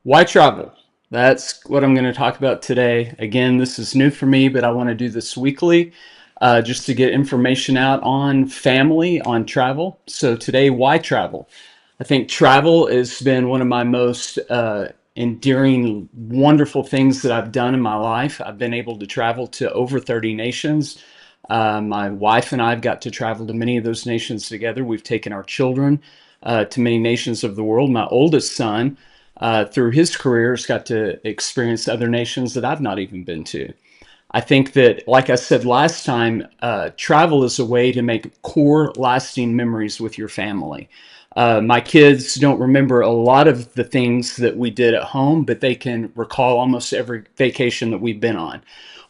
Why travel? That's what I'm going to talk about today. Again, this is new for me, but I want to do this weekly just to get information out on family, on travel. So today, why travel? I think travel has been one of my most endearing, wonderful things that I've done in my life. I've been able to travel to over 30 nations. My wife and I have got to travel to many of those nations together. We've taken our children to many nations of the world. My oldest son, through his career, has got to experience other nations that I've not even been to. I think that, like I said last time, travel is a way to make core, lasting memories with your family. My kids don't remember a lot of the things that we did at home, but they can recall almost every vacation that we've been on.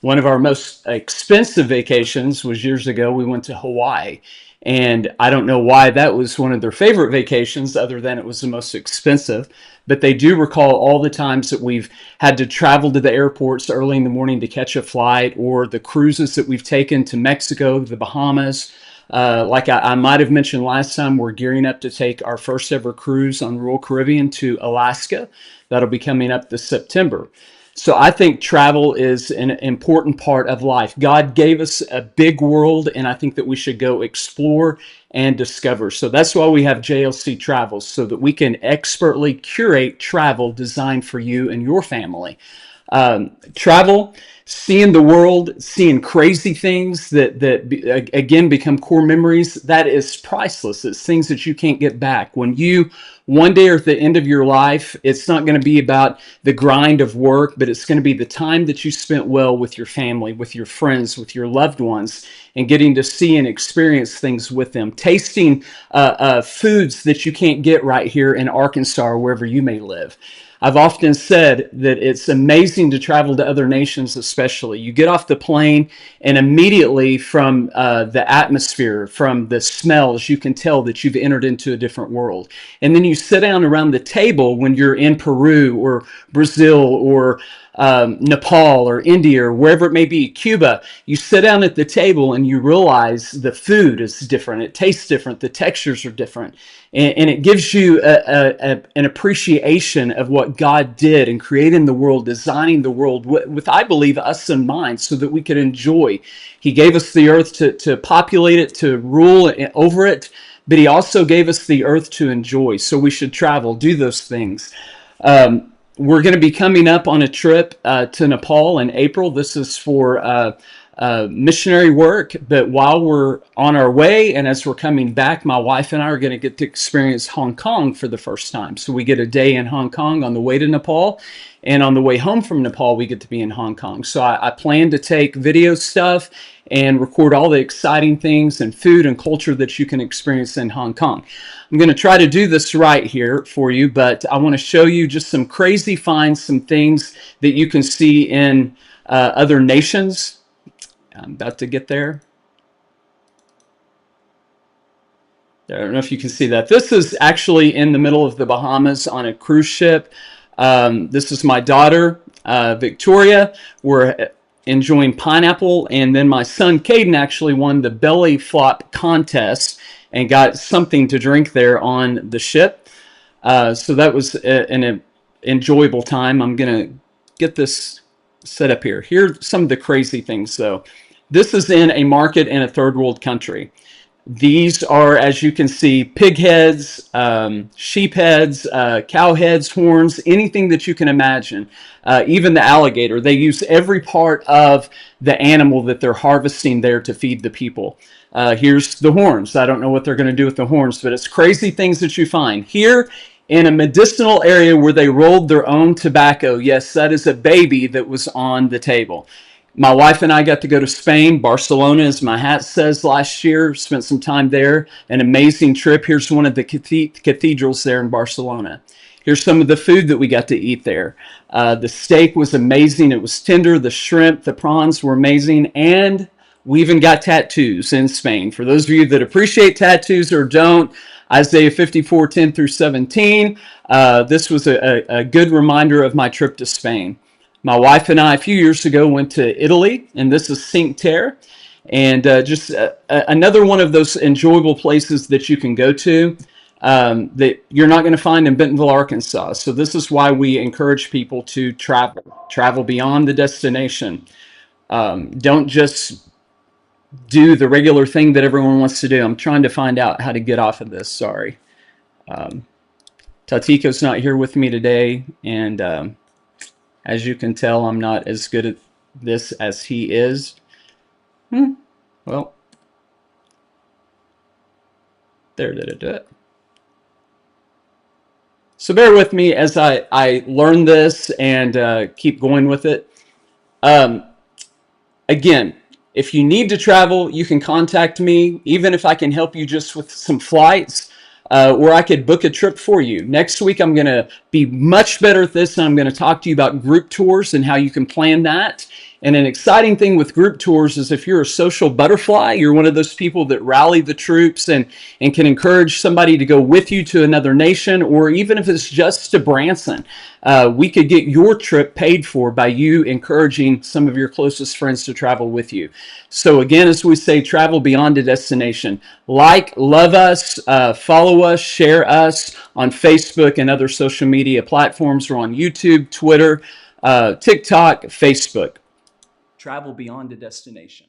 One of our most expensive vacations was years ago. We went to Hawaii. And I don't know why that was one of their favorite vacations, other than it was the most expensive. But they do recall all the times that we've had to travel to the airports early in the morning to catch a flight, or the cruises that we've taken to Mexico, the Bahamas. Like I might have mentioned last time, we're gearing up to take our first ever cruise on Royal Caribbean to Alaska. That'll be coming up this September. So I think travel is an important part of life. God gave us a big world, and I think that we should go explore and discover. So that's why we have JLC Travels, so that we can expertly curate travel designed for you and your family. Travel, seeing the world, seeing crazy things that again become core memories, that is priceless. It's things that you can't get back. When you one day or at the end of your life, it's not going to be about the grind of work, but it's going to be the time that you spent well with your family, with your friends, with your loved ones, and getting to see and experience things with them, tasting foods that you can't get right here in Arkansas or wherever you may live. I've often said that it's amazing to travel to other nations, especially. You get off the plane, and immediately from the atmosphere, from the smells, you can tell that you've entered into a different world. And then you sit down around the table when you're in Peru or Brazil or Nepal or India or wherever it may be, Cuba. You sit down at the table and you realize the food is different. It tastes different. The textures are different. And it gives you an appreciation of what God did in creating the world, designing the world with, I believe, us in mind so that we could enjoy. He gave us the earth to populate it, to rule over it, but he also gave us the earth to enjoy. So we should travel, do those things. We're going to be coming up on a trip to Nepal in April. This is for missionary work, but while we're on our way and as we're coming back, my wife and I are going to get to experience Hong Kong for the first time. So we get a day in Hong Kong on the way to Nepal, and on the way home from Nepal, we get to be in Hong Kong. So I plan to take video stuff and record all the exciting things and food and culture that you can experience in Hong Kong. I'm going to try to do this right here for you, but I want to show you just some crazy finds, some things that you can see in other nations. I'm about to get there. I don't know if you can see that. This is actually in the middle of the Bahamas on a cruise ship. This is my daughter, Victoria. We're enjoying pineapple, and then my son, Caden, actually won the belly flop contest and got something to drink there on the ship. So that was an enjoyable time. I'm going to get this set up here. Here's some of the crazy things, though. This is in a market in a third world country. These are, as you can see, pig heads, sheep heads, cow heads, horns, anything that you can imagine. Even the alligator. They use every part of the animal that they're harvesting there to feed the people. Here's the horns. I don't know what they're going to do with the horns, but it's crazy things that you find. Here, in a medicinal area where they rolled their own tobacco, yes, that is a baby that was on the table. My wife and I got to go to Spain, Barcelona, as my hat says, last year. Spent some time there. An amazing trip. Here's one of the cathedrals there in Barcelona. Here's some of the food that we got to eat there. The steak was amazing. It was tender. The shrimp, the prawns were amazing. And we even got tattoos in Spain. For those of you that appreciate tattoos or don't, Isaiah 54:10 through 17. This was a good reminder of my trip to Spain. My wife and I, a few years ago, went to Italy, and this is Cinque Terre, and just another one of those enjoyable places that you can go to. that you're not going to find in Bentonville, Arkansas. So this is why we encourage people to travel beyond the destination. Don't just do the regular thing that everyone wants to do. I'm trying to find out how to get off of this. Sorry. Tatiko's not here with me today, and as you can tell, I'm not as good at this as he is. Well, there did it. So bear with me as I learn this and keep going with it. Again, if you need to travel, you can contact me, even if I can help you just with some flights, or I could book a trip for you. Next week, I'm going to be much better at this, and I'm going to talk to you about group tours and how you can plan that. And an exciting thing with group tours is if you're a social butterfly, you're one of those people that rally the troops and can encourage somebody to go with you to another nation, or even if it's just to Branson, we could get your trip paid for by you encouraging some of your closest friends to travel with you. So again, as we say, travel beyond a destination. Like, love us, follow us, share us on Facebook and other social media platforms. We're on YouTube, Twitter, TikTok, Facebook. Travel beyond a destination.